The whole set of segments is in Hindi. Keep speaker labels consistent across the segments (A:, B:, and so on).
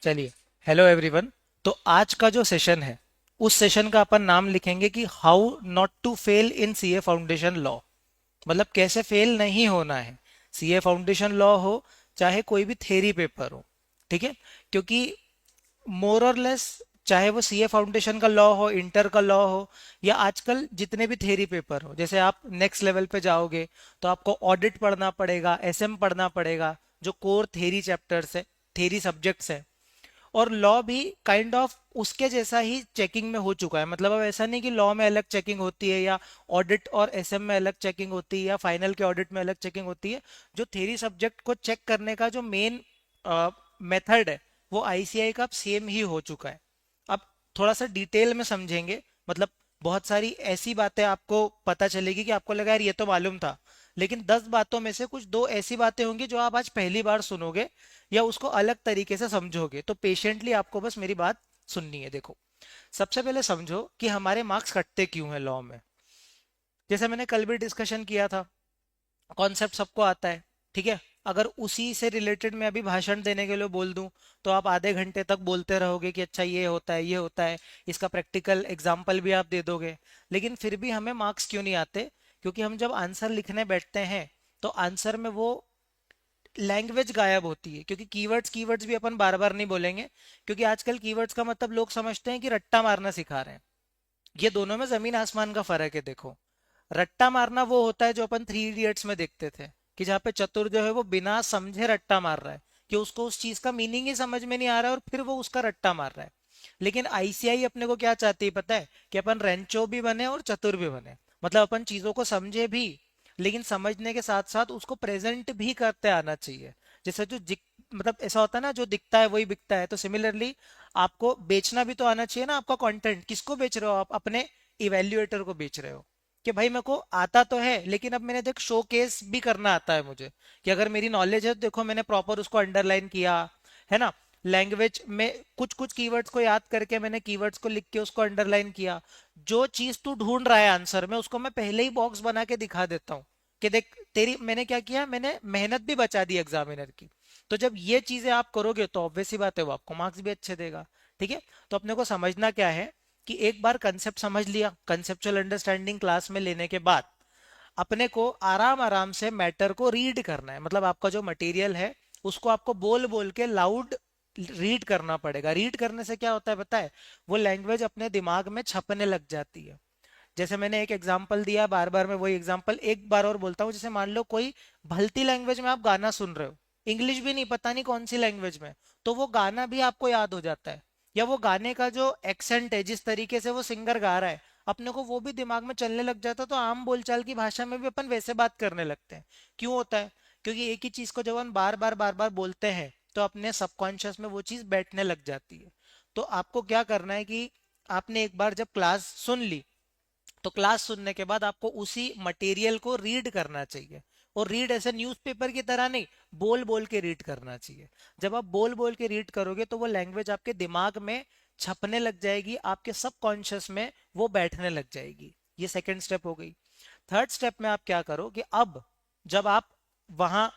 A: चलिए। Hello everyone. तो आज का जो सेशन है, उस सेशन का अपन नाम लिखेंगे कि how not to fail in CA foundation law. मतलब कैसे फेल नहीं होना है। सीए फाउंडेशन लॉ हो चाहे कोई भी थ्योरी पेपर हो, ठीक है। क्योंकि मोर और लेस, चाहे वो सीए फाउंडेशन का लॉ हो, इंटर का लॉ हो, या आजकल जितने भी थ्योरी पेपर हो, जैसे आप नेक्स्ट लेवल पे जाओगे तो आपको ऑडिट पढ़ना पड़ेगा, एसएम पढ़ना पड़ेगा, जो कोर थ्योरी चैप्टर्स है, थ्योरी सब्जेक्ट्स है। और लॉ भी काइंड ऑफ उसके जैसा ही चेकिंग में हो चुका है। मतलब अब ऐसा नहीं कि लॉ में अलग चेकिंग होती है, या ऑडिट और एसएम में अलग चेकिंग होती है, या फाइनल के ऑडिट में अलग चेकिंग होती है। जो थ्योरी सब्जेक्ट को चेक करने का जो मेन मेथड है, वो आईसीआई का सेम ही हो चुका है। अब थोड़ा सा डिटेल में समझेंगे। मतलब बहुत सारी ऐसी बातें आपको पता चलेगी कि आपको लगा यार ये तो मालूम था, लेकिन 10 बातों में से कुछ दो ऐसी बातें होंगी जो आप आज पहली बार सुनोगे, या उसको अलग तरीके से समझोगे। तो पेशेंटली आपको बस मेरी बात सुननी है। देखो, सबसे पहले समझो कि हमारे मार्क्स कटते क्यों हैं लॉ में। जैसे मैंने कल भी डिस्कशन किया था, कॉन्सेप्ट सबको आता है, ठीक है। अगर उसी से रिलेटेड मैं अभी भाषण देने के लिए बोल दूं, तो आप आधे घंटे तक बोलते रहोगे कि अच्छा ये होता है, ये होता है। इसका प्रैक्टिकल एग्जाम्पल भी आप दे दोगे, लेकिन फिर भी हमें मार्क्स क्यों नहीं आते? क्योंकि हम जब आंसर लिखने बैठते हैं, तो आंसर में वो लैंग्वेज गायब होती है। क्योंकि कीवर्ड्स कीवर्ड्स भी अपन बार बार नहीं बोलेंगे, क्योंकि आजकल कीवर्ड्स का मतलब लोग समझते हैं कि रट्टा मारना सिखा रहे हैं। ये दोनों में जमीन आसमान का फर्क है। देखो, रट्टा मारना वो होता है जो अपन 3 इडियट्स में देखते थे, कि जहाँ पे चतुर जो है वो बिना समझे रट्टा मार रहा है, कि उसको उस चीज का मीनिंग ही समझ में नहीं आ रहा है और फिर वो उसका रट्टा मार रहा है। लेकिन आईसीआई अपने को क्या चाहती है पता है? कि अपन रेंचो भी बने और चतुर भी बने। मतलब अपन चीजों को समझे भी, लेकिन समझने के साथ साथ उसको प्रेजेंट भी करते आना चाहिए। जैसे मतलब ऐसा होता है ना, जो दिखता है वही बिकता है। तो सिमिलरली आपको बेचना भी तो आना चाहिए ना। आपका कंटेंट किसको बेच रहे हो? आप अपने इवेल्युएटर को बेच रहे हो, कि भाई मेरे को आता तो है, लेकिन अब मैंने देख शो केस भी करना आता है मुझे, कि अगर मेरी नॉलेज है तो देखो मैंने प्रॉपर उसको अंडरलाइन किया है ना। लैंग्वेज में कुछ कुछ कीवर्ड्स को याद करके मैंने कीवर्ड्स को लिख के उसको अंडरलाइन किया। जो चीज तू ढूंढ रहा है आंसर में, उसको मैं पहले ही बॉक्स बना के दिखा देता हूँ, कि देख तेरी मैंने क्या किया, मैंने मेहनत भी बचा दी एग्जामिनर की। तो जब ये चीजें आप करोगे तो ऑब्वियस सी बात है वो आपको मार्क्स भी अच्छे देगा। ठीक है। तो अपने को समझना क्या है, कि एक बार कंसेप्ट समझ लिया, कंसेप्चुअल अंडरस्टैंडिंग क्लास में लेने के बाद अपने को आराम आराम से मैटर को रीड करना है। मतलब आपका जो मटेरियल है, उसको आपको बोल बोल के लाउड रीड करना पड़ेगा। रीड करने से क्या होता है पता है? वो लैंग्वेज अपने दिमाग में छपने लग जाती है। जैसे मैंने एक एग्जांपल दिया, बार बार मैं वही एग्जांपल एक बार और बोलता हूँ। जैसे मान लो कोई भलती लैंग्वेज में आप गाना सुन रहे हो, इंग्लिश भी नहीं, पता नहीं कौन सी लैंग्वेज में, तो वो गाना भी आपको याद हो जाता है। या वो गाने का जो एक्सेंट है, जिस तरीके से वो सिंगर गा रहा है, अपने को वो भी दिमाग में चलने लग जाता है। तो आम बोलचाल की भाषा में भी अपन वैसे बात करने लगते हैं। क्यों होता है? क्योंकि एक ही चीज को जब हम बार बार बोलते हैं, तो अपने सबकॉन्शियस में वो चीज बैठने लग जाती है। तो आपको क्या करना है कि आपने एक बार जब क्लास सुन ली, तो क्लास सुनने के बाद आपको उसी मटेरियल को रीड करना चाहिए। और रीड ऐसे न्यूज़पेपर की तरह नहीं, बोल बोल के रीड करना चाहिए। जब आप बोल बोल के रीड करोगे तो वो लैंग्वेज आपके दिमाग में छपने लग जाएगी, आपके सबकॉन्शियस में वो बैठने लग जाएगी। ये सेकंड स्टेप हो गई। थर्ड स्टेप में आप क्या करो, कि अब जब आप वहां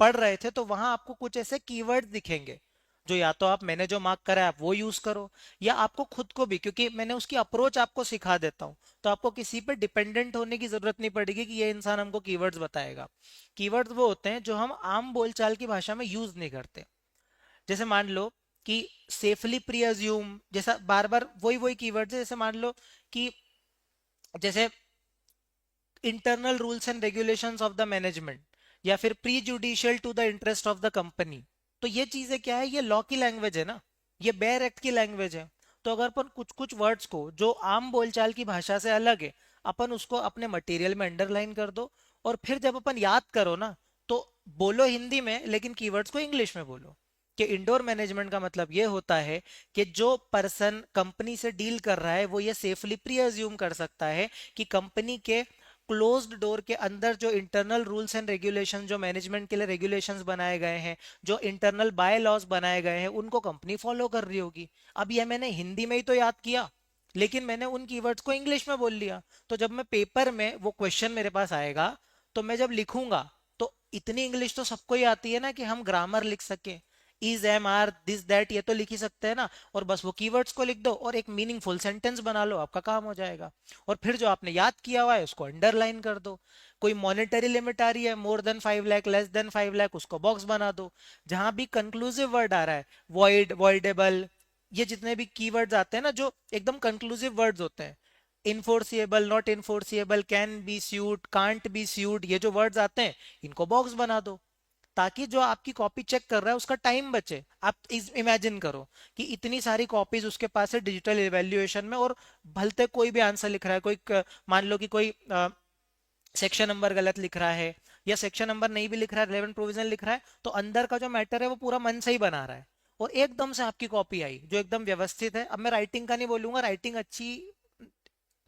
A: पढ़ रहे थे, तो वहां आपको कुछ ऐसे कीवर्ड दिखेंगे, जो या तो आप मैंने जो मार्क करा है आप वो यूज करो, या आपको खुद को भी, क्योंकि मैंने उसकी अप्रोच आपको सिखा देता हूँ, तो आपको किसी पे डिपेंडेंट होने की जरूरत नहीं पड़ेगी कि ये इंसान हमको कीवर्ड्स बताएगा। कीवर्ड्स वो होते हैं जो हम आम बोलचाल की भाषा में यूज नहीं करते। जैसे मान लो कि सेफली प्री अज्यूम, जैसा बार बार वही वही कीवर्ड्स है। जैसे मान लो कि जैसे internal rules and regulations of the management, या फिर prejudicial to the interest of the company. तो ये चीजें क्या है? ये लॉ की लैंग्वेज है ना, ये बेयर एक्ट की लैंग्वेज है। तो अगर अपन कुछ कुछ वर्ड्स को जो आम बोलचाल की भाषा से अलग है, अपन उसको अपने मटेरियल में अंडरलाइन कर दो, और फिर जब अपन याद करो ना, तो बोलो हिंदी में लेकिन कीवर्ड्स को इंग्लिश में बोलो। कि इंडोर मैनेजमेंट का मतलब ये होता है कि जो पर्सन कंपनी से डील कर रहा है, वो ये सेफली प्री अज्यूम कर सकता है कि कंपनी के क्लोज्ड डोर के अंदर जो इंटरनल रूल्स एंड रेगुलेशन, जो मैनेजमेंट के लिए रेगुलेशंस बनाए गए हैं, जो इंटरनल बाय लॉज बनाए गए हैं, उनको कंपनी फॉलो कर रही होगी। अब ये मैंने हिंदी में ही तो याद किया, लेकिन मैंने उन कीवर्ड्स को इंग्लिश में बोल लिया। तो जब मैं पेपर में वो क्वेश्चन मेरे पास आएगा, तो मैं जब लिखूंगा, तो इतनी इंग्लिश तो सबको ही आती है ना, कि हम ग्रामर लिख सके। Is, am, are, this, that, ये तो लिख ही सकते हैं ना। और बस वो कीवर्ड्स को लिख दो और एक मीनिंगफुल सेंटेंस बना लो, आपका काम हो जाएगा। और फिर जो आपने याद किया हुआ है उसको अंडरलाइन कर दो। कोई मॉनेटरी लिमिट आ रही है, more than 5 lakh, less than 5 lakh, उसको बॉक्स बना दो। जहां भी कंक्लूसिव वर्ड आ रहा है, वॉइड, वॉइडेबल, ये जितने भी कीवर्ड्स आते हैं ना जो एकदम कंक्लूसिव वर्ड्स होते हैं, enforceable, not enforceable, can be sued, can't be sued, ये जो वर्ड्स आते हैं इनको बॉक्स बना दो, ताकि जो आपकी कॉपी चेक कर रहा है उसका टाइम बचे। आप इमेजिन करो कि इतनी सारी कॉपीज उसके पास है डिजिटल इवेल्युएशन में, और भलते कोई भी आंसर लिख रहा है, मान लो कि कोई सेक्शन नंबर गलत लिख रहा है, या सेक्शन नंबर नहीं भी लिख रहा है, रिलेवेंट प्रोविजन लिख रहा है, तो अंदर का जो मैटर है वो पूरा मन से ही बना रहा है, और एकदम से आपकी कॉपी आई जो एकदम व्यवस्थित है। अब मैं राइटिंग का नहीं बोलूंगा, राइटिंग अच्छी,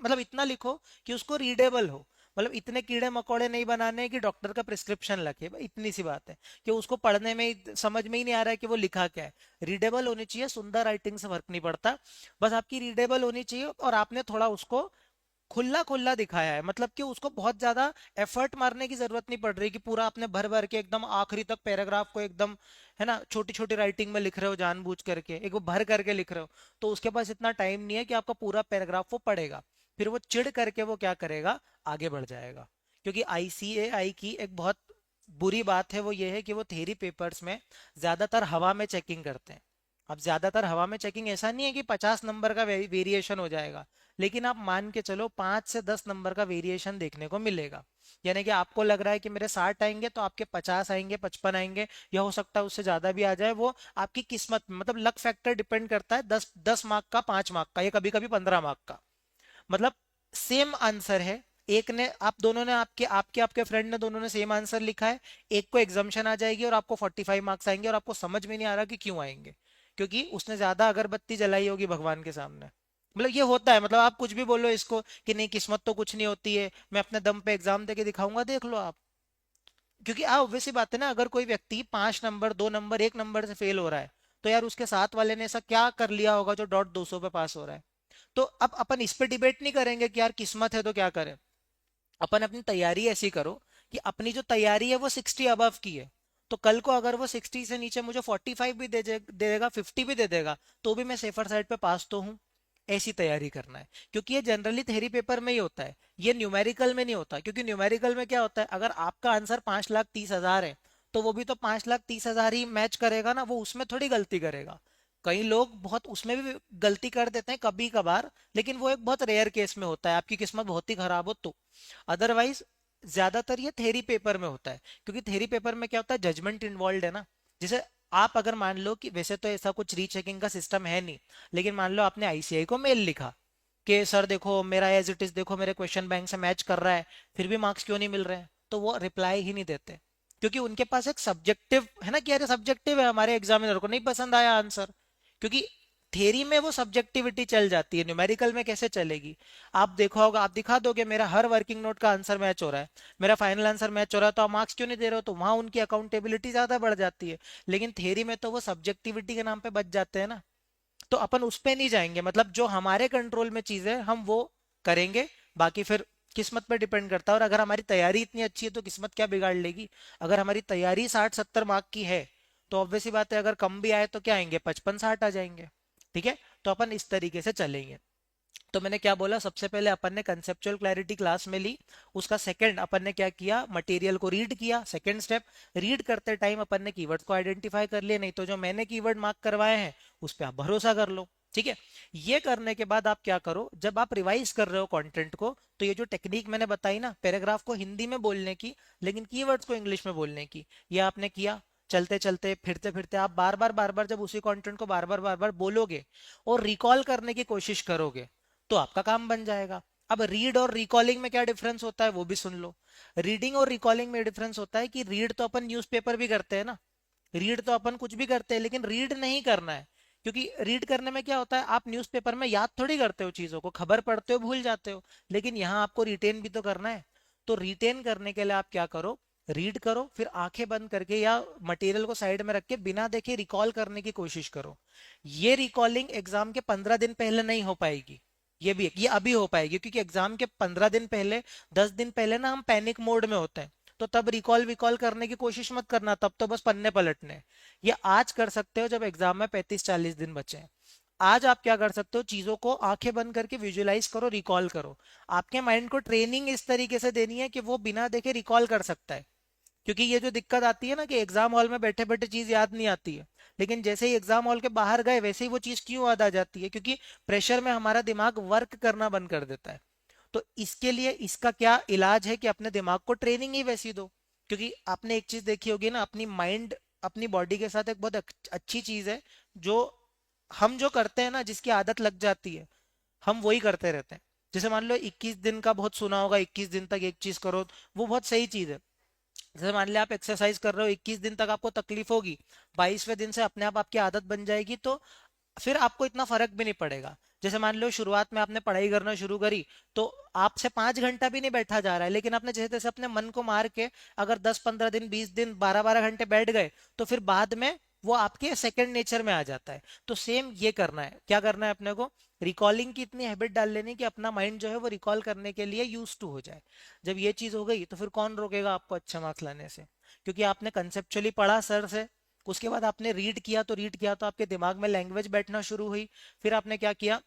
A: मतलब इतना लिखो कि उसको रीडेबल हो। मतलब इतने कीड़े मकोड़े नहीं बनाने कि डॉक्टर का प्रिस्क्रिप्शन लगे, भाई इतनी सी बात है कि उसको पढ़ने में समझ में ही नहीं आ रहा है कि वो लिखा क्या है। रीडेबल होनी चाहिए, सुंदर राइटिंग से फर्क नहीं पड़ता, बस आपकी रीडेबल होनी चाहिए। और आपने थोड़ा उसको खुला खुला दिखाया है, मतलब कि उसको बहुत ज्यादा एफर्ट मारने की जरूरत नहीं पड़ रही कि पूरा आपने भर भर के एकदम आखिरी तक पैराग्राफ को एकदम, है ना, छोटी छोटी राइटिंग में लिख रहे हो, जानबूझ करके एक वो भर करके लिख रहे हो, तो उसके पास इतना टाइम नहीं है कि आपका पूरा पैराग्राफ वो पढ़ेगा। फिर वो चिढ़ करके वो क्या करेगा, आगे बढ़ जाएगा। क्योंकि आईसीएआई की एक बहुत बुरी बात है, वो ये है कि वो थ्योरी पेपर्स में ज्यादातर हवा में चेकिंग करते हैं। अब ज्यादातर हवा में चेकिंग ऐसा नहीं है कि 50 नंबर का वेरिएशन हो जाएगा, लेकिन आप मान के चलो 5 से 10 नंबर का वेरिएशन देखने को मिलेगा। यानी कि आपको लग रहा है कि मेरे 60 आएंगे तो आपके 50 आएंगे, 55 आएंगे, या हो सकता है उससे ज्यादा भी आ जाए। वो आपकी किस्मत में, मतलब लक फैक्टर डिपेंड करता है, 10 10 मार्क का, 5 मार्क का, या कभी कभी 15 मार्क का। मतलब सेम आंसर है, एक ने, आप दोनों ने, आपके आपके आपके फ्रेंड ने, दोनों ने सेम आंसर लिखा है, एक को एग्जाम्शन आ जाएगी और आपको 45 मार्क्स आएंगे, और आपको समझ में नहीं आ रहा कि क्यों आएंगे, क्योंकि उसने ज्यादा अगरबत्ती जलाई होगी भगवान के सामने। मतलब ये होता है, मतलब आप कुछ भी बोलो इसको कि नहीं किस्मत तो कुछ नहीं होती है, मैं अपने दम पे एग्जाम देके दिखाऊंगा, देख लो आप। क्योंकि ऑब्वियस सी बात है ना, अगर कोई व्यक्ति 5 नंबर, 2 नंबर, 1 नंबर से फेल हो रहा है, तो यार उसके साथ वाले ने ऐसा क्या कर लिया होगा जो डॉट 200 पे पास हो रहा है। तो अब अपन इस पे डिबेट नहीं करेंगे कि यार किस्मत है तो क्या करें। अपन अपनी तैयारी ऐसी करो कि अपनी जो तैयारी है वो 60 अबव की है, तो कल को अगर वो 60 से नीचे मुझे 45 भी देगा, 50 भी दे देगा, तो भी मैं सेफर साइड पे पास तो हूँ। ऐसी तैयारी करना है, क्योंकि ये जनरली थ्योरी पेपर में ही होता है, ये न्यूमेरिकल में नहीं होता। क्योंकि न्यूमेरिकल में क्या होता है, अगर आपका आंसर 5,30,000 है, तो वो भी तो 5,30,000 ही मैच करेगा ना, वो उसमें थोड़ी गलती करेगा। कई लोग बहुत उसमें भी गलती कर देते हैं कभी कभार, लेकिन वो एक बहुत रेयर केस में होता है, आपकी किस्मत बहुत ही खराब हो तो। अदरवाइज ज्यादातर ये थ्योरी पेपर में होता है, क्योंकि थ्योरी पेपर में क्या होता है, जजमेंट इन्वॉल्व है ना। जैसे आप अगर मान लो कि वैसे तो ऐसा कुछ रीचेकिंग का सिस्टम है नहीं, लेकिन मान लो आपने आईसीआई को मेल लिखा कि सर देखो मेरा एज इट इज, देखो मेरे क्वेश्चन बैंक से मैच कर रहा है, फिर भी मार्क्स क्यों नहीं मिल रहे हैं, तो वो रिप्लाई ही नहीं देते। क्योंकि उनके पास एक सब्जेक्टिव है ना, कि अरे सब्जेक्टिव है, हमारे एग्जामिनर को नहीं पसंद आया आंसर। क्योंकि थ्योरी में वो सब्जेक्टिविटी चल जाती है, न्यूमेरिकल में कैसे चलेगी। आप देखो होगा, आप दिखा दोगे मेरा हर वर्किंग नोट का आंसर मैच हो रहा है, मेरा फाइनल आंसर मैच हो रहा है, तो आप मार्क्स क्यों नहीं दे रहे हो, तो वहां उनकी अकाउंटेबिलिटी ज्यादा बढ़ जाती है। लेकिन थ्योरी में तो वो सब्जेक्टिविटी के नाम पे बच जाते हैं ना। तो अपन उस पे नहीं जाएंगे, मतलब जो हमारे कंट्रोल में चीज है हम वो करेंगे। बाकी फिर किस्मत पे डिपेंड करता है, और अगर हमारी तैयारी इतनी अच्छी है तो किस्मत क्या बिगाड़ लेगी। अगर हमारी तैयारी 60-70 मार्क की है, तो ऑब्वियस सी बात है, अगर कम भी आए तो क्या आएंगे, 55-60 आ जाएंगे। ठीक है, तो अपन इस तरीके से चलेंगे। तो मैंने क्या बोला, सबसे पहले अपन ने कंसेप्चुअल क्लैरिटी क्लास में ली। उसका सेकंड अपन ने क्या किया, मटेरियल को रीड किया। सेकंड स्टेप, रीड करते टाइम अपन ने कीवर्ड्स को आइडेंटिफाई कर लिए, नहीं तो जो मैंने कीवर्ड मार्क करवाए हैं उस पर आप भरोसा कर लो। ठीक है, ये करने के बाद आप क्या करो, जब आप रिवाइज कर रहे हो कंटेंट को, तो ये जो टेक्निक मैंने बताई ना, पैराग्राफ को हिंदी में बोलने की लेकिन कीवर्ड्स को इंग्लिश में बोलने की, ये आपने किया। चलते चलते फिरते फिरते आप बार बार जब उसी कंटेंट को बार बार बोलोगे और रिकॉल करने की कोशिश करोगे, तो आपका काम बन जाएगा। अब रीड और रिकॉलिंग में क्या डिफरेंस होता है वो भी सुन लो। रीडिंग और रिकॉलिंग में डिफरेंस होता है कि रीड तो अपन न्यूज़पेपर भी करते हैं ना, रीड तो अपन कुछ भी करते हैं, लेकिन रीड नहीं करना है। क्योंकि रीड करने में क्या होता है, आप न्यूज़पेपर में याद थोड़ी करते हो चीजों को, खबर पढ़ते हो भूल जाते हो, लेकिन यहाँ आपको रिटेन भी तो करना है। तो रिटेन करने के लिए आप क्या करो, रीड करो, फिर आंखें बंद करके या मटेरियल को साइड में रख के बिना देखे रिकॉल करने की कोशिश करो। ये रिकॉलिंग एग्जाम के 15 दिन पहले नहीं हो पाएगी, ये अभी हो पाएगी, क्योंकि एग्जाम के 15 दिन पहले, 10 दिन पहले ना हम पैनिक मोड में होते हैं। तो तब रिकॉल विकॉल करने की कोशिश मत करना, तब तो बस पन्ने पलटने हैं। ये आज कर सकते हो जब एग्जाम में 35-40 दिन बचे हैं। आज आप क्या कर सकते हो, चीजों को आंखें बंद करके विजुअलाइज करो, रिकॉल करो। आपके माइंड को ट्रेनिंग इस तरीके से देनी है कि वो बिना देखे रिकॉल कर सकता है। क्योंकि ये जो दिक्कत आती है ना कि एग्जाम हॉल में बैठे बैठे चीज याद नहीं आती है, लेकिन जैसे ही एग्जाम हॉल के बाहर गए वैसे ही वो चीज क्यों याद आ जाती है, क्योंकि प्रेशर में हमारा दिमाग वर्क करना बंद कर देता है। तो इसके लिए इसका क्या इलाज है कि अपने दिमाग को ट्रेनिंग ही वैसी दो। क्योंकि आपने एक चीज देखी होगी ना, अपनी माइंड अपनी बॉडी के साथ एक बहुत अच्छी चीज है, जो हम जो करते हैं ना, जिसकी आदत लग जाती है हम वही करते रहते हैं। जैसे मान लो 21 दिन का बहुत सुना होगा, 21 दिन तक एक चीज करो, वो बहुत सही चीज है। जैसे मान लिया आप एक्सरसाइज कर रहे हो, 21 दिन तक आपको तकलीफ होगी, 22वें दिन से अपने आप आपकी आदत बन जाएगी, तो फिर आपको इतना फर्क भी नहीं पड़ेगा। जैसे मान लो शुरुआत में आपने पढ़ाई करना शुरू करी, तो आपसे 5 घंटा भी नहीं बैठा जा रहा है, लेकिन आपने जैसे तैसे अपने मन को मार के अगर 10-15 दिन 20 दिन 12-12 घंटे बैठ गए, तो फिर बाद में वो आपके सेकंड नेचर में आ जाता है। तो सेम ये करना है, क्या करना है अपने को, रिकॉलिंग की इतनी हैबिट डाल लेनी कि अपना माइंड जो है वो रिकॉल करने के लिए यूज टू हो जाए। जब ये चीज हो गई तो फिर कौन रोकेगा आपको अच्छे मार्क्स लाने से, क्योंकि आपने कंसेप्चुअली पढ़ा सर से, उसके बाद आपने रीड किया तो आपके दिमाग में लैंग्वेज बैठना शुरू हुई। फिर आपने क्या किया,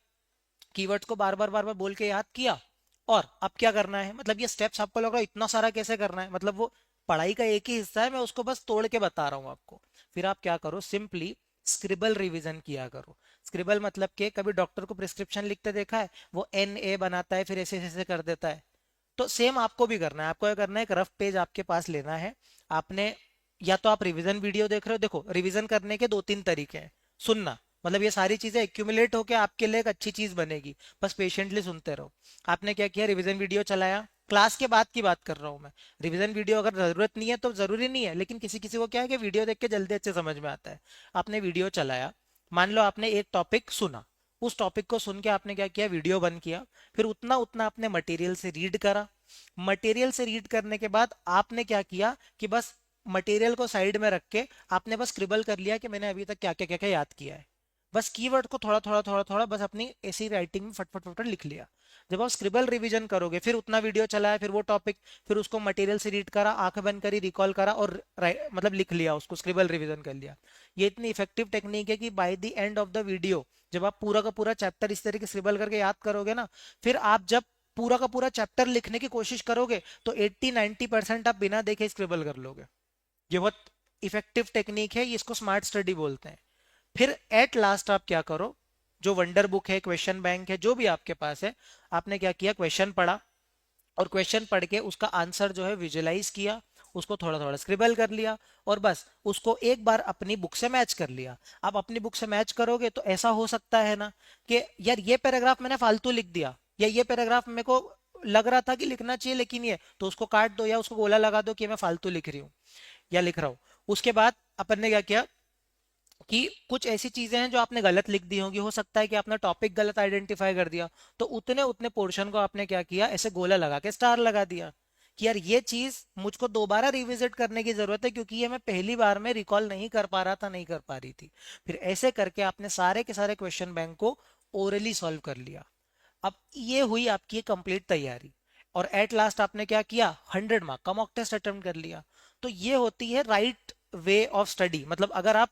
A: कीवर्ड्स को बार बार बोल के याद किया। और अब क्या करना है, मतलब ये स्टेप्स आपको लग रहा है इतना सारा कैसे करना है, मतलब वो पढ़ाई का एक ही हिस्सा है, मैं उसको बस तोड़ के बता रहा हूँ आपको। फिर आप क्या करो, सिंपली स्क्रिबल रिवीजन किया करो। स्क्रिबल मतलब कि कभी डॉक्टर को प्रिस्क्रिप्शन लिखते देखा है, वो NA बनाता है फिर ऐसे ऐसे कर देता है। तो सेम आपको भी करना है। आपको क्या करना है, एक रफ पेज आपके पास लेना है। आपने या तो आप रिवीजन वीडियो देख रहे हो, देखो रिवीजन करने के 2-3 तरीके हैं। सुनना, मतलब ये सारी चीजें एक्यूमुलेट होके आपके लिए एक अच्छी चीज बनेगी, बस पेशेंटली सुनते रहो। आपने क्या किया, रिवीजन वीडियो चलाया, क्लास के बाद की बात कर रहा हूँ मैं। रिवीजन वीडियो अगर जरूरत नहीं है तो जरूरी नहीं है, लेकिन किसी किसी को क्या है कि वीडियो देख के जल्दी अच्छे समझ में आता है। आपने वीडियो चलाया, मान लो आपने एक टॉपिक सुना, उस टॉपिक को सुन के आपने क्या किया, वीडियो बंद किया। फिर उतना उतना आपने मटेरियल से रीड करा। मटेरियल से रीड करने के बाद आपने क्या किया कि बस मटेरियल को साइड में रख के आपने बस स्क्रिबल कर लिया कि मैंने अभी तक क्या क्या क्या क्या याद किया है। बस कीवर्ड को थोड़ा थोड़ा थोड़ा थोड़ा बस अपनी ऐसी राइटिंग में फटफट फटफट लिख लिया। जब आप स्क्रिबल रिवीजन करोगे, फिर उतना वीडियो चलाया, फिर वो टॉपिक, फिर उसको मटेरियल से रीड करा, आंख बंद करी, रिकॉल करा और मतलब लिख लिया, उसको स्क्रिबल रिवीजन कर लिया। ये इतनी इफेक्टिव टेक्निक है कि by the end of the video जब आप पूरा का पूरा चैप्टर इस तरीके से स्क्रिबल करके याद करोगे ना, फिर आप जब पूरा का पूरा चैप्टर लिखने की कोशिश करोगे तो 80-90% आप बिना देखे स्क्रिबल कर लोगे। ये बहुत इफेक्टिव टेक्निक है, इसको स्मार्ट स्टडी बोलते हैं। फिर एट लास्ट आप क्या करो, जो वंडर बुक है, क्वेश्चन बैंक है, जो भी आपके पास है, आपने क्या किया, क्वेश्चन पढ़ा और क्वेश्चन पढ़ के उसका आंसर जो है विजुअलाइज किया, उसको थोड़ा थोड़ा स्क्रिबल कर लिया और बस उसको एक बार अपनी बुक से मैच कर लिया। आप अपनी बुक से मैच करोगे तो ऐसा हो सकता है ना कि यार ये पैराग्राफ मैंने फालतू लिख दिया, या ये पैराग्राफ मेरे को लग रहा था कि लिखना चाहिए लेकिन ये, तो उसको काट दो या उसको गोला लगा दो कि मैं फालतू लिख रही हूँ या लिख रहा हूँ। उसके बाद अपन ने क्या किया कि कुछ ऐसी चीजें हैं जो आपने गलत लिख दी होंगी, हो सकता है कि आपने टॉपिक गलत आइडेंटिफाई कर दिया, तो उतने उतने पोर्शन को आपने क्या किया, ऐसे गोला लगा के स्टार लगा दिया कि यार ये चीज मुझको दोबारा रिविजिट करने की जरूरत है, क्योंकि ये मैं पहली बार में रिकॉल नहीं कर पा रहा था, नहीं कर पा रही थी। फिर ऐसे करके आपने सारे के सारे क्वेश्चन बैंक को ओरली सॉल्व कर लिया। अब ये हुई आपकी कंप्लीट तैयारी। और एट लास्ट आपने क्या किया, 100 मार्क का मॉक टेस्ट अटेम्प्ट कर लिया। तो ये होती है राइट वे ऑफ स्टडी। मतलब अगर आप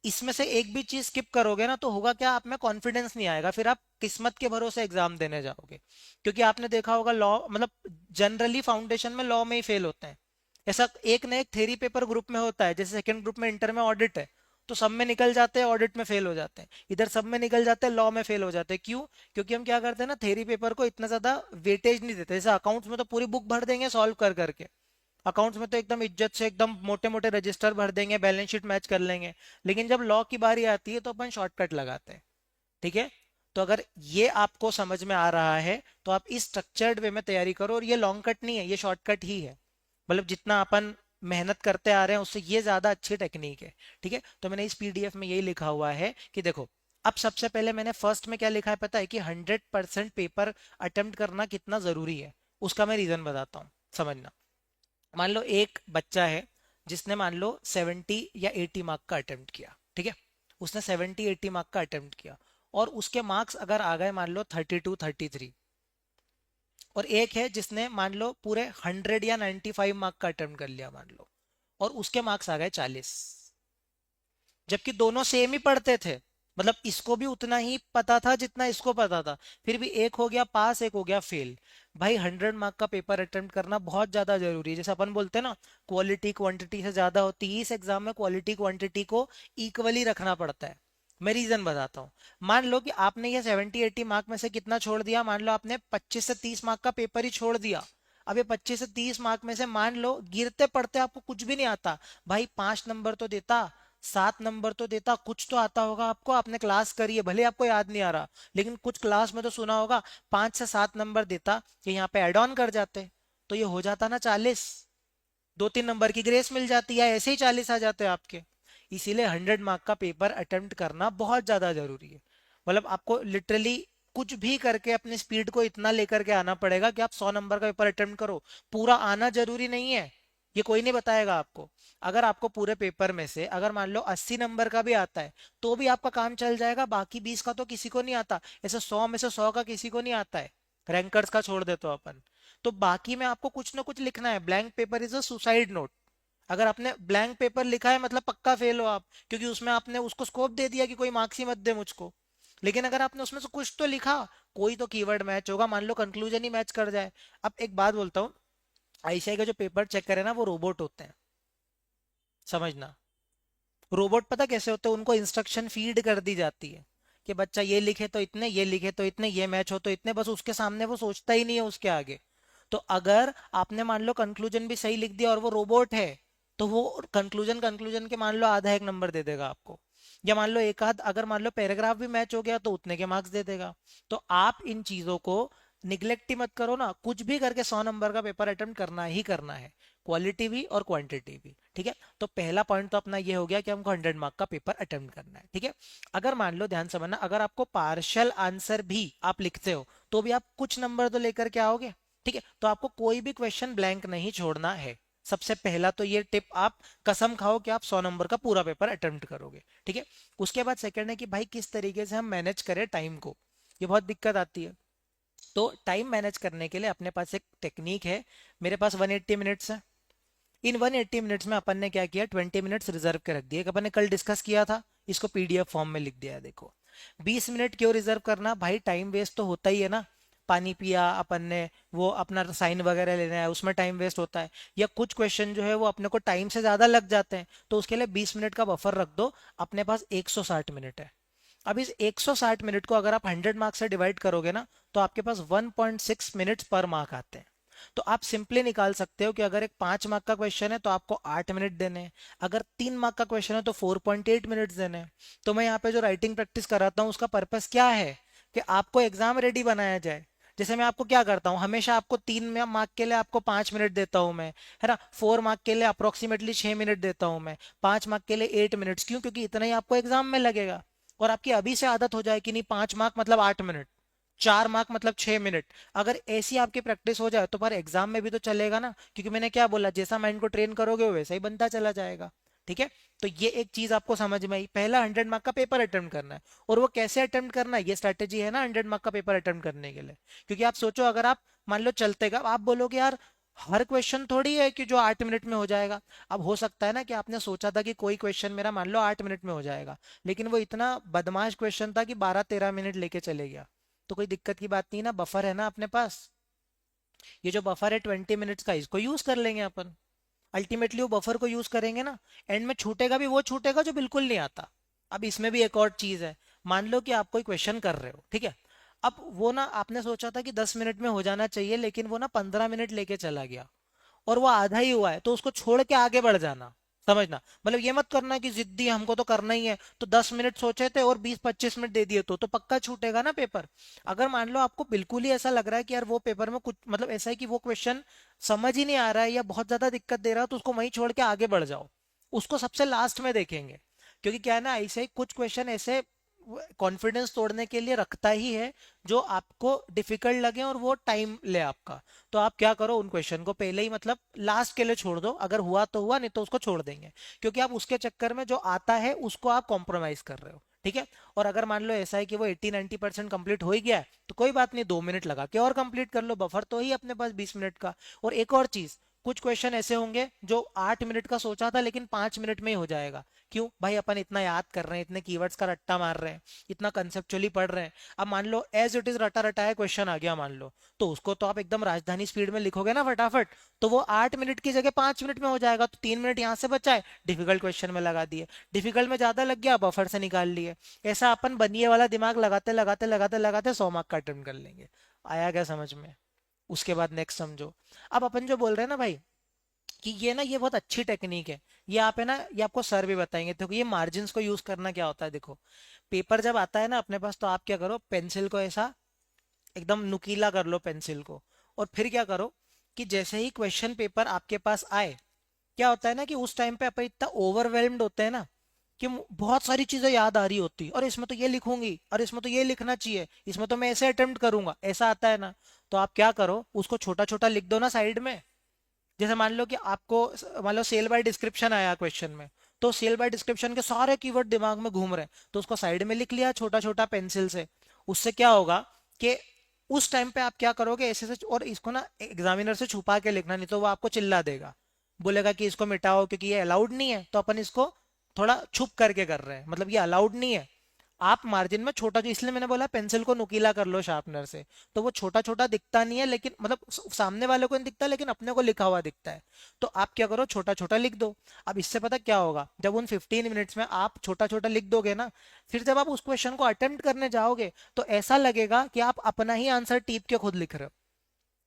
A: इसमें से एक भी चीज स्किप करोगे ना, तो होगा क्या, आप में कॉन्फिडेंस नहीं आएगा, फिर आप किस्मत के भरोसे एग्जाम देने जाओगे। क्योंकि आपने देखा होगा लॉ, मतलब जनरली फाउंडेशन में लॉ में ही फेल होते हैं। ऐसा एक ना एक थ्योरी पेपर ग्रुप में होता है, जैसे सेकंड ग्रुप में इंटर में ऑडिट है, तो सब में निकल जाते हैं, ऑडिट में फेल हो जाते हैं। इधर सब में निकल जाते हैं, लॉ में फेल हो जाते हैं। क्यों? क्योंकि हम क्या करते हैं ना, थ्योरी पेपर को इतना ज्यादा वेटेज नहीं देते। जैसे अकाउंट्स में तो पूरी बुक भर देंगे सॉल्व कर करके, अकाउंट्स में तो एकदम इज्जत से एकदम मोटे मोटे रजिस्टर भर देंगे, बैलेंस शीट मैच कर लेंगे। लेकिन जब लॉ की बारी आती है तो अपन शॉर्टकट लगाते हैं। ठीक है? तो अगर ये आपको समझ में आ रहा है तो आप इस स्ट्रक्चर्ड वे में तैयारी करो, और ये लॉन्ग कट नहीं है, ये शॉर्टकट ही है। मतलब जितना अपन मेहनत करते आ रहे हैं उससे ये ज्यादा अच्छी टेक्निक है। ठीक है? तो मैंने इस PDF में यही लिखा हुआ है कि देखो, अब सबसे पहले मैंने फर्स्ट में क्या लिखा है पता है, कि 100% पेपर अटेम्प्ट करना कितना जरूरी है। उसका मैं रीजन बताता हूँ, समझना। मान लो एक बच्चा है जिसने मान लो 70 या 80 मार्क का अटेम्प्ट किया। ठीक है? उसने 70-80 मार्क का अटेम्प्ट किया और उसके मार्क्स अगर आ गए मान लो 32-33, और एक है जिसने मान लो पूरे 100 या 95 मार्क का अटेम्प्ट कर लिया मान लो, और उसके मार्क्स आ गए 40, जबकि दोनों सेम ही पढ़ते थे, मतलब इसको भी उतना ही पता था जितना इसको पता था, फिर भी एक हो गया पास एक हो गया फेल। भाई 100 मार्क का पेपर अटेम्प्ट करना बहुत ज्यादा जरूरी है। जैसे अपन बोलते हैं ना, क्वालिटी क्वांटिटी से ज्यादा होती है, इस एग्जाम में क्वालिटी क्वांटिटी को इक्वली रखना पड़ता है। मैं रीजन बताता हूँ। मान लो कि आपने ये 70-80 मार्क में से कितना छोड़ दिया, मान लो आपने 25 से 30 मार्क का पेपर ही छोड़ दिया। अब ये 25 से 30 मार्क में से मान लो गिरते पड़ते आपको कुछ भी नहीं आता, भाई 5 नंबर तो देता, 7 नंबर तो देता, कुछ तो आता होगा आपको, आपने क्लास करी है, भले आपको याद नहीं आ रहा, लेकिन कुछ क्लास में तो सुना होगा, 5 से 7 नंबर देता कि यहाँ पे एड ऑन कर जाते, तो ये हो जाता ना 40, 2-3 नंबर की ग्रेस मिल जाती है, ऐसे ही 40 आ जाते हैं आपके। इसीलिए 100 मार्क का पेपर अटेम्प्ट करना बहुत ज्यादा जरूरी है। मतलब आपको लिटरली कुछ भी करके अपनी स्पीड को इतना लेकर के आना पड़ेगा कि आप 100 नंबर का पेपर अटेम्प्ट करो। पूरा आना जरूरी नहीं है, ये कोई नहीं बताएगा आपको। अगर आपको पूरे पेपर में से अगर मान लो 80 नंबर का भी आता है तो भी आपका काम चल जाएगा, बाकी 20 का तो किसी को नहीं आता, ऐसे 100 में से 100 का किसी को नहीं आता है, रैंकर्स का छोड़ दे तो अपन। तो बाकी में आपको कुछ ना कुछ लिखना है, blank paper is a suicide note. अगर आपने ब्लैंक पेपर लिखा है मतलब पक्का फेल हो आप, क्योंकि उसमें आपने उसको स्कोप दे दिया कि कोई मार्क्स ही मत दे मुझको। लेकिन अगर आपने उसमें से कुछ तो लिखा, कोई तो कीवर्ड मैच होगा, मान लो कंक्लूजन ही मैच कर जाए। अब एक बात बोलता हूँ, आईसीआई का जो पेपर चेक करे ना वो रोबोट होते हैं, समझना। रोबोट पता कैसे होते हैं, उनको इंस्ट्रक्शन फीड कर दी जाती है कि बच्चा ये लिखे तो इतने, ये लिखे तो इतने, ये मैच हो तो इतने, बस उसके सामने वो सोचता ही नहीं है उसके आगे। तो अगर आपने मान लो कंक्लूजन भी सही लिख दिया और वो रोबोट है, तो वो कंक्लूजन कंक्लूजन के मान लो आधा एक नंबर दे देगा आपको, या मान लो एक आध अगर मान लो पैराग्राफ भी मैच हो गया तो उतने के मार्क्स दे देगा। तो आप इन चीजों को निग्लेक्ट ही मत करो ना, कुछ भी करके 100 नंबर का पेपर अटेम्प्ट करना ही करना है, क्वालिटी भी और क्वांटिटी भी, ठीक है। तो पहला पॉइंट तो अपना ये हो गया कि हमको 100 मार्क का पेपर अटेम्प्ट करना है, ठीक है। अगर मान लो ध्यान समझना, अगर आपको पार्शियल आंसर भी आप लिखते हो तो भी आप कुछ नंबर तो लेकर के आओगे, ठीक है। तो आपको कोई भी क्वेश्चन ब्लैंक नहीं छोड़ना है। सबसे पहला तो ये टिप आप कसम खाओ कि आप 100 नंबर का पूरा पेपर अटेम्प्ट करोगे, ठीक है। उसके बाद सेकंड है कि भाई किस तरीके से हम मैनेज करें टाइम को, ये बहुत दिक्कत आती है। तो टाइम मैनेज करने के लिए अपने पास एक टेक्निक है। मेरे पास 180 मिनट्स है, इन 180 मिनट्स में अपन ने क्या किया, 20 मिनट्स रिजर्व के रख दिए। अपन ने कल डिस्कस किया था, इसको पीडीएफ फॉर्म में लिख दिया है देखो। 20 मिनट क्यों रिजर्व करना, भाई टाइम वेस्ट तो होता ही है ना, पानी पिया अपन ने, वो अपना साइन वगैरह लेना है उसमें टाइम वेस्ट होता है, या कुछ क्वेश्चन जो है वो अपने को टाइम से ज्यादा लग जाते हैं, तो उसके लिए 20 मिनट का बफर रख दो। अपने पास 160 मिनट है। अब इस 160 मिनट को अगर आप 100 मार्क्स से डिवाइड करोगे ना, तो आपके पास 1.6 मिनट्स पर मार्क आते हैं। तो आप सिंपली निकाल सकते हो कि अगर एक 5 मार्क का क्वेश्चन है तो आपको 8 मिनट देने हैं, अगर 3 मार्क का क्वेश्चन है तो 4.8 मिनट देने हैं। तो मैं यहाँ पे जो राइटिंग प्रैक्टिस कराता हूँ उसका पर्पस क्या है, कि आपको एग्जाम रेडी बनाया जाए। जैसे मैं आपको क्या करता हूँ, हमेशा आपको 3 मार्क के लिए आपको 5 मिनट देता हूँ मैं, है ना। 4 मार्क के लिए अप्रोक्सीमेटली 6 मिनट देता हूँ मैं, 5 मार्क के लिए 8 मिनट्स, क्यों, क्योंकि इतना ही आपको एग्जाम में लगेगा। और आपकी अभी से आदत हो जाए कि नहीं 5 मार्क मतलब 8 मिनट, 4 मार्क मतलब 6 मिनट। अगर ऐसी आपकी प्रैक्टिस हो जाए तो पर एग्जाम में भी तो चलेगा ना, क्योंकि मैंने क्या बोला, जैसा माइंड को ट्रेन करोगे वो वैसा ही बनता चला जाएगा, ठीक है। तो ये एक चीज आपको समझ में आई, पहला 100 मार्क का पेपर अटेम्प्ट करना है। और वो कैसे अटेम्प्ट करना है, ये स्ट्रैटेजी है ना 100 मार्क का पेपर अटेम्प्ट करने के लिए। क्योंकि आप सोचो, अगर आप मान लो चलते गए, आप बोलोगे यार हर क्वेश्चन थोड़ी है कि जो 8 मिनट में हो जाएगा। अब हो सकता है ना कि आपने सोचा था कि कोई क्वेश्चन मेरा मान लो 8 मिनट में हो जाएगा, लेकिन वो इतना बदमाश क्वेश्चन था कि 12-13 मिनट लेके चले गया। तो कोई दिक्कत की बात नहीं ना, बफर है ना अपने पास। ये जो बफर है 20 मिनट्स का, इसको यूज कर लेंगे अपन। अल्टीमेटली वो बफर को यूज करेंगे ना, एंड में छूटेगा भी वो छूटेगा जो बिल्कुल नहीं आता। अब इसमें भी एक और चीज है, मान लो कि आप कोई क्वेश्चन कर रहे हो, ठीक है। अब वो ना आपने सोचा था कि 10 मिनट में हो जाना चाहिए, लेकिन वो ना 15 मिनट लेके चला गया, और वो आधा ही हुआ है, तो उसको छोड़ के आगे बढ़ जाना। समझना, मतलब ये मत करना कि जिद्दी हमको तो करना ही है, तो 10 मिनट सोचे थे और 20-25 मिनट दे दिए तो पक्का छूटेगा ना पेपर। अगर मान लो आपको बिल्कुल ही ऐसा लग रहा है कि यार वो पेपर में कुछ मतलब ऐसा है कि वो क्वेश्चन समझ ही नहीं आ रहा है या बहुत ज्यादा दिक्कत दे रहा है, तो उसको वहीं छोड़ के आगे बढ़ जाओ, उसको सबसे लास्ट में देखेंगे। क्योंकि क्या है ना, ऐसे ही कुछ क्वेश्चन ऐसे कॉन्फिडेंस तोड़ने के लिए रखता ही है, जो आपको डिफिकल्ट लगे और वो टाइम ले आपका। तो आप क्या करो, उन क्वेश्चन को पहले ही मतलब लास्ट के लिए छोड़ दो, अगर हुआ तो हुआ, नहीं तो उसको छोड़ देंगे, क्योंकि आप उसके चक्कर में जो आता है उसको आप कॉम्प्रोमाइज कर रहे हो, ठीक है। और अगर मान लो ऐसा है कि वो 80-90% कंप्लीट हो ही गया है, तो कोई बात नहीं, 2 मिनट लगा के और कंप्लीट कर लो, बफर तो ही अपने पास 20 मिनट का। और एक और चीज, कुछ क्वेश्चन ऐसे होंगे जो 8 मिनट का सोचा था लेकिन 5 मिनट में ही हो जाएगा। क्यों भाई, अपन इतना याद कर रहे हैं, इतने कीवर्ड्स का रट्टा मार रहे हैं, इतना कंसेप्चुअली पढ़ रहे हैं। अब मान लो एज इट इज रटा रटाया क्वेश्चन आ गया मान लो, तो उसको तो आप एकदम राजधानी स्पीड में लिखोगे ना फटाफट, तो वो 8 मिनट की जगह 5 मिनट में हो जाएगा। तो 3 मिनट यहाँ से बचाए, डिफिकल्ट क्वेश्चन में लगा दिए, डिफिकल्ट में ज्यादा लग गया, बफर से निकाल लिए। ऐसा अपन बनिए वाला दिमाग लगाते लगाते लगाते लगाते 100 मार्क का अटेम्प्ट कर लेंगे। आया क्या समझ में? उसके बाद नेक्स्ट समझो। अब अपन जो बोल रहे हैं ना भाई, कि ये ना, ये बहुत अच्छी टेक्निक है, ये आप है ना, ये आपको सर भी बताएंगे। देखो ये मार्जिन्स को यूज करना क्या होता है, देखो पेपर जब आता है ना अपने पास, तो आप क्या करो, पेंसिल को ऐसा एकदम नुकीला कर लो पेंसिल को, और फिर क्या करो कि जैसे ही क्वेश्चन पेपर आपके पास आए, क्या होता है ना कि उस टाइम पे अपन इतना ओवरवेल्म्ड होते हैं ना, कि बहुत सारी चीजें याद आ रही होती, और इसमें तो ये लिखूंगी, और इसमें तो ये लिखना चाहिए, इसमें तो मैं ऐसे अटेम्प्ट करूंगा, ऐसा आता है ना। तो आप क्या करो, उसको छोटा छोटा लिख दो ना साइड में। जैसे मान लो कि आपको, मान लो सेल बाय डिस्क्रिप्शन आया क्वेश्चन में, तो सेल बाय डिस्क्रिप्शन के सारे कीवर्ड दिमाग में घूम रहे हैं, तो उसको साइड में लिख लिया छोटा छोटा पेंसिल से। उससे क्या होगा कि उस टाइम पे आप क्या करोगे, ऐसे से, और इसको ना एग्जामिनर से छुपा के लिखना, नहीं तो वो आपको चिल्ला देगा, बोलेगा कि इसको मिटाओ क्योंकि ये अलाउड नहीं है। तो अपन इसको थोड़ा छुप करके कर रहे हैं, मतलब ये अलाउड नहीं है। आप मार्जिन में छोटा, जो इसलिए मैंने बोला पेंसिल को नुकीला कर लो शार्पनर से, तो वो छोटा छोटा दिखता नहीं है, लेकिन मतलब सामने वाले को नहीं दिखता, लेकिन अपने को लिखा हुआ दिखता है। तो आप क्या करो, छोटा छोटा लिख दो। अब इससे पता क्या होगा, जब उन 15 मिनट्स में आप छोटा छोटा लिख दोगे ना, फिर जब आप उस क्वेश्चन को अटेम्प्ट करने जाओगे, तो ऐसा लगेगा कि आप अपना ही आंसर टीप के खुद लिख रहे हो।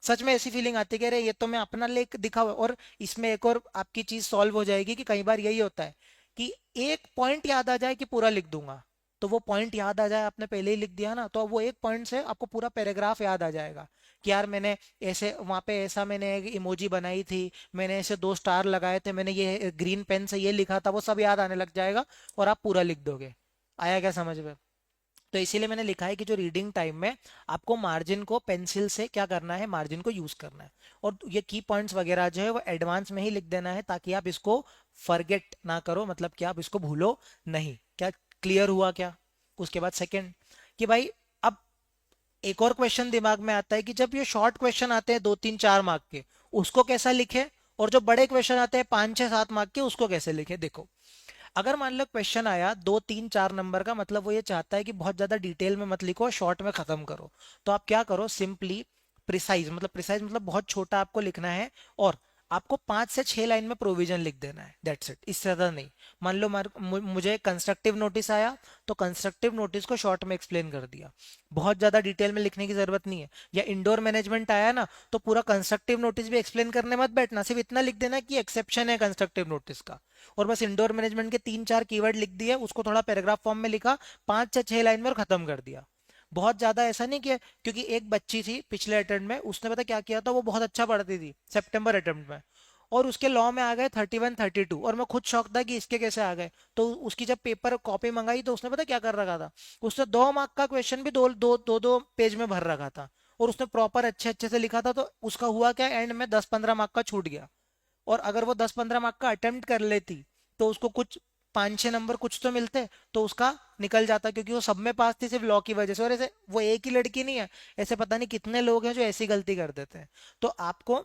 A: सच में ऐसी फीलिंग आती है कि अरे ये तो मैं अपना लेख दिखा हुआ है। और इसमें एक और आपकी चीज सॉल्व हो जाएगी, कि कई बार यही होता है कि एक पॉइंट याद आ जाए कि पूरा लिख दूंगा, तो वो पॉइंट याद आ जाए, आपने पहले ही लिख दिया ना, तो वो एक पॉइंट से आपको पूरा पैराग्राफ याद आ जाएगा, कि यार मैंने ऐसे वहां पे ऐसा मैंने एक इमोजी बनाई थी, मैंने ऐसे 2 स्टार लगाए थे, मैंने ये ग्रीन पेन से ये लिखा था, वो सब याद आने लग जाएगा, और आप पूरा लिख दोगे। आया क्या समझ में? तो इसीलिए मैंने लिखा है कि जो रीडिंग टाइम में आपको मार्जिन को पेंसिल से क्या करना है, मार्जिन को यूज करना है। और ये की पॉइंट्स वगैरह जो है वो एडवांस में ही लिख देना है, ताकि आप इसको फॉरगेट ना करो, मतलब कि आप इसको भूलो नहीं। क्या क्लियर हुआ क्या? उसके बाद सेकंड, कि भाई अब एक और क्वेश्चन दिमाग में आता है कि जब ये शॉर्ट क्वेश्चन आते हैं 2-3-4 मार्क के, उसको कैसा लिखे, और जो बड़े क्वेश्चन आते हैं 5-6-7 मार्क के, उसको कैसे लिखे। देखो अगर मान लो क्वेश्चन आया 2-3-4 नंबर का, मतलब वो ये चाहता है कि बहुत ज्यादा डिटेल में मत लिखो, शॉर्ट में खत्म करो, तो आप क्या करो, सिंपली प्रिसाइज मतलब बहुत छोटा आपको लिखना है, और आपको 5 से 6 लाइन में प्रोविजन लिख देना है, दैट्स इट, इससे ज्यादा नहीं। मान लो मुझे कंस्ट्रक्टिव नोटिस आया, तो कंस्ट्रक्टिव नोटिस को शॉर्ट में एक्सप्लेन कर दिया, बहुत ज्यादा डिटेल में लिखने की जरूरत नहीं है। या इंडोर मैनेजमेंट आया ना, तो पूरा कंस्ट्रक्टिव नोटिस भी एक्सप्लेन करने मत बैठना, सिर्फ इतना लिख देना कि एक्सेप्शन है कंस्ट्रक्टिव नोटिस का, और बस इंडोर मैनेजमेंट के 3-4 कीवर्ड लिख दिए, उसको थोड़ा पैराग्राफ फॉर्म में लिखा, 5 से 6 लाइन में, और खत्म कर दिया। बहुत ज्यादा ऐसा नहीं किया, क्योंकि एक बच्ची थी पिछले अटेम्प्ट में, उसने पता क्या किया था, वो बहुत अच्छा पढ़ती थी सितंबर अटेम्प्ट में, और उसके लॉ में आ गए 31-32, और मैं खुद शौक था कि इसके कैसे आ गए। तो उसकी जब पेपर कॉपी मंगाई, तो उसने पता क्या कर रखा था, उसने 2 मार्क का क्वेश्चन भी दो पेज में भर रखा था, और उसने प्रॉपर अच्छे अच्छे से लिखा था। तो उसका हुआ क्या, एंड में 10-15 मार्क का छूट गया। और अगर वो 10-15 मार्क का अटेम्प्ट कर लेती, तो उसको कुछ 5-6 नंबर कुछ तो मिलते, तो उसका निकल जाता, क्योंकि वो सब में पास थी सिर्फ लॉ की वजह से। और ऐसे वो एक ही लड़की नहीं है, ऐसे पता नहीं कितने लोग हैं जो ऐसी गलती कर देते हैं। तो आपको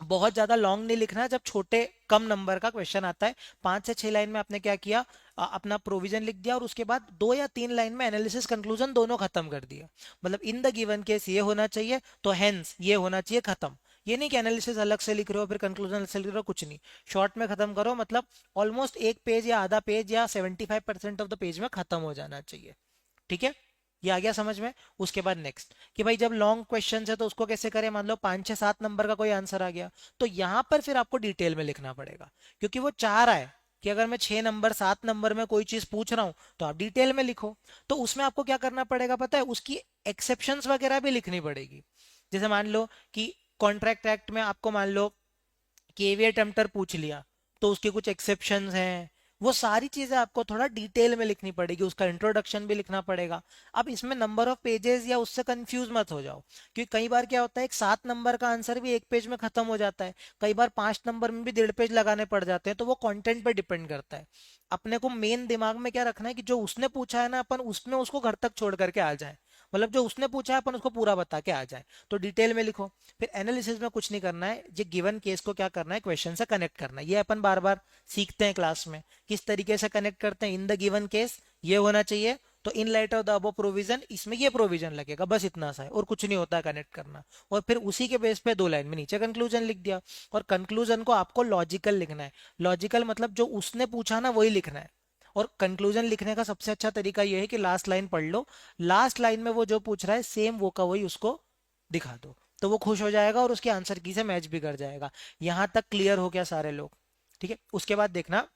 A: बहुत ज्यादा लॉन्ग नहीं लिखना है जब छोटे कम नंबर का क्वेश्चन आता है। 5 से 6 लाइन में आपने क्या किया, अपना प्रोविजन लिख दिया, और उसके बाद 2 या 3 लाइन में एनालिसिस कंक्लूजन दोनों खत्म कर दिया। मतलब इन द गिवन केस ये होना चाहिए, तो हेंस ये होना चाहिए, खत्म। ये नहीं कि एनालिसिस अलग से लिख रहे हो फिर कंक्लूजन अलग से लिख रहे हो, कुछ नहीं, शॉर्ट में खत्म करो, मतलब ऑलमोस्ट एक पेज या आधा पेज या 75% ऑफ द पेज में खत्म हो जाना चाहिए। ठीक है, ये आ गया समझ में। उसके बाद नेक्स्ट, कि भाई जब लॉन्ग क्वेश्चन है तो उसको कैसे करें, मान लो 5-6-7 नंबर का कोई आंसर आ गया, तो यहां पर फिर आपको डिटेल में लिखना पड़ेगा, क्योंकि वो चाह रहा है कि अगर मैं 6 नंबर 7 नंबर में कोई चीज पूछ रहा हूं, तो आप डिटेल में लिखो। तो उसमें आपको क्या करना पड़ेगा पता है, उसकी एक्सेप्शंस वगैरह भी लिखनी पड़ेगी। जैसे मान लो कि कॉन्ट्रैक्ट एक्ट में आपको मान लो कि एविएट अटेम्प्टर पूछ लिया, तो उसके कुछ एक्सेप्शंस हैं, वो सारी चीजें आपको थोड़ा डिटेल में लिखनी पड़ेगी, उसका इंट्रोडक्शन भी लिखना पड़ेगा। अब इसमें नंबर ऑफ पेजेस या उससे कंफ्यूज मत हो जाओ, क्योंकि कई बार क्या होता है एक 7 नंबर का आंसर भी एक पेज में खत्म हो जाता है, कई बार 5 नंबर में भी 1.5 पेज लगाने पड़ जाते हैं, तो वो कंटेंट पे डिपेंड करता है। अपने को मेन दिमाग में क्या रखना है कि जो उसने पूछा है ना, अपन उसमें उसको घर तक छोड़ करके आ जाए, मतलब जो उसने पूछा है अपन उसको पूरा बता के आ जाए, तो डिटेल में लिखो। फिर एनालिसिस में कुछ नहीं करना है, ये गिवन केस को क्या करना है, क्वेश्चन से कनेक्ट करना है। ये अपन बार बार सीखते हैं क्लास में, किस तरीके से कनेक्ट करते हैं। इन द गिवन केस ये होना चाहिए, तो in light of the above provision इसमें ये प्रोविजन लगेगा, बस इतना सा है और कुछ नहीं होता है कनेक्ट करना। और फिर उसी के बेस पे 2 लाइन में नीचे कंक्लूजन लिख दिया। और कंक्लूजन को आपको लॉजिकल लिखना है। लॉजिकल मतलब जो उसने पूछा ना वही लिखना है। और कंक्लूजन लिखने का सबसे अच्छा तरीका यह है कि लास्ट लाइन पढ़ लो, लास्ट लाइन में वो जो पूछ रहा है सेम वो का वही उसको दिखा दो, तो वो खुश हो जाएगा और उसके आंसर की से मैच भी कर जाएगा। यहां तक क्लियर हो गया सारे लोग? ठीक है, उसके बाद देखना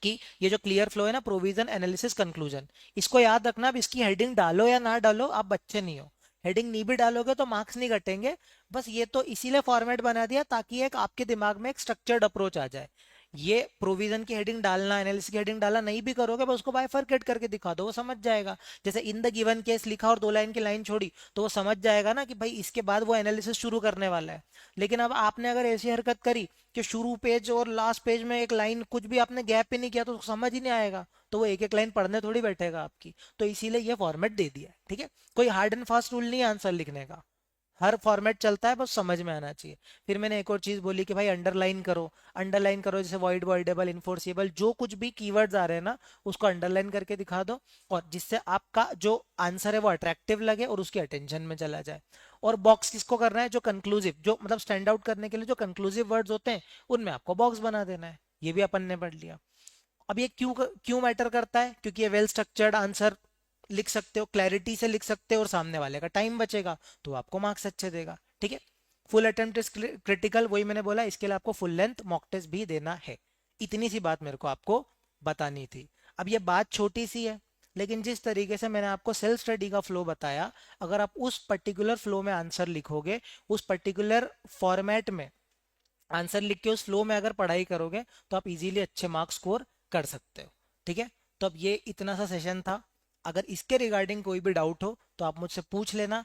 A: कि ये जो क्लियर फ्लो है ना, प्रोविजन एनालिसिस कंक्लूजन, इसको याद रखना। अब इसकी हेडिंग डालो या ना डालो, आप बच्चे नहीं हो, हेडिंग नहीं भी डालोगे तो मार्क्स नहीं घटेंगे। बस ये तो इसीलिए फॉर्मेट बना दिया ताकि एक आपके दिमाग में एक स्ट्रक्चर्ड अप्रोच आ जाए। ये प्रोविजन की हेडिंग डालना, एनालिसिस की हेडिंग डालना नहीं भी करोगे, बस उसको बाइफरकेट करके दिखा दो, वो समझ जाएगा। जैसे इन द गिवन केस लिखा और 2 लाइन की लाइन छोड़ी, तो वो समझ जाएगा ना कि भाई इसके बाद वो एनालिसिस शुरू करने वाला है। लेकिन अब आपने अगर ऐसी हरकत करी कि शुरू पेज और लास्ट पेज में एक लाइन कुछ भी आपने गैप ही नहीं किया, तो समझ ही नहीं आएगा, तो वो एक एक लाइन पढ़ने थोड़ी बैठेगा आपकी। तो इसीलिए ये फॉर्मेट दे दिया है, ठीक है। कोई हार्ड एंड फास्ट रूल नहीं है आंसर लिखने का, हर फॉर्मेट चलता है, बस समझ में आना चाहिए। फिर मैंने एक और चीज बोली कि भाई अंडरलाइन करो। अंडरलाइन करो, जैसे वॉइड, वॉइडेबल, इन्फोर्सेबल, जो कुछ भी कीवर्ड्स आ रहे हैं ना, उसको अंडरलाइन करके दिखा दो, और जिससे आपका जो आंसर है वो अट्रैक्टिव लगे और उसकी अटेंशन में चला जाए। और बॉक्स किसको करना है, जो कंक्लूसिव, जो मतलब स्टैंड आउट करने के लिए जो कंक्लूसिव वर्ड्स होते हैं, उनमें आपको बॉक्स बना देना है। ये भी अपन ने पढ़ लिया। अब ये क्यों क्यों मैटर करता है, क्योंकि ये वेल स्ट्रक्चर्ड आंसर लिख सकते हो, क्लैरिटी से लिख सकते हो, और सामने वाले का टाइम बचेगा, तो आपको मार्क्स अच्छे देगा, ठीक है। फुल अटेम्प्ट इज क्रिटिकल, वही मैंने बोला, इसके लिए आपको फुल लेंथ मॉक टेस्ट भी देना है। इतनी सी बात मेरे को आपको बतानी थी। अब ये बात छोटी सी है, लेकिन जिस तरीके से मैंने आपको सेल्फ स्टडी का फ्लो बताया, अगर आप उस पर्टिकुलर फ्लो में आंसर लिखोगे, उस पर्टिकुलर फॉर्मेट में आंसर लिख के उस फ्लो में अगर पढ़ाई करोगे, तो आप इजीली अच्छे मार्क्स स्कोर कर सकते हो, ठीक है। तो अब ये इतना सा सेशन था। अगर इसके रिगार्डिंग कोई भी डाउट हो तो आप मुझसे पूछ लेना।